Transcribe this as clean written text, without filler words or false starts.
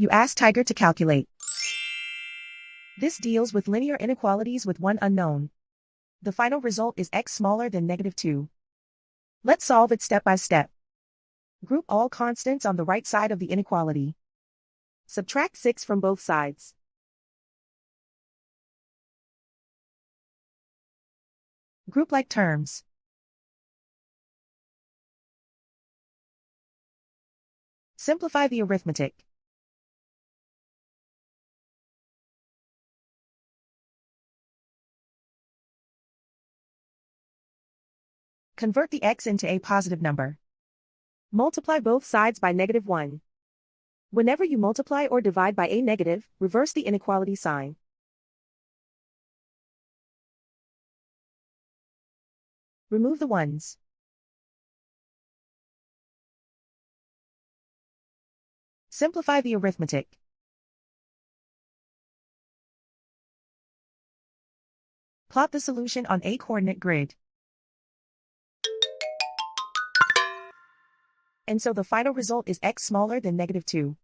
You ask Tiger to calculate. This deals with linear inequalities with one unknown. The final result is x smaller than -2. Let's solve it step by step. Group all constants on the right side of the inequality. Subtract 6 from both sides. Group like terms. Simplify the arithmetic. Convert the x into a positive number. Multiply both sides by -1. Whenever you multiply or divide by a negative, reverse the inequality sign. Remove the ones. Simplify the arithmetic. Plot the solution on a coordinate grid. And so the final result is x smaller than -2.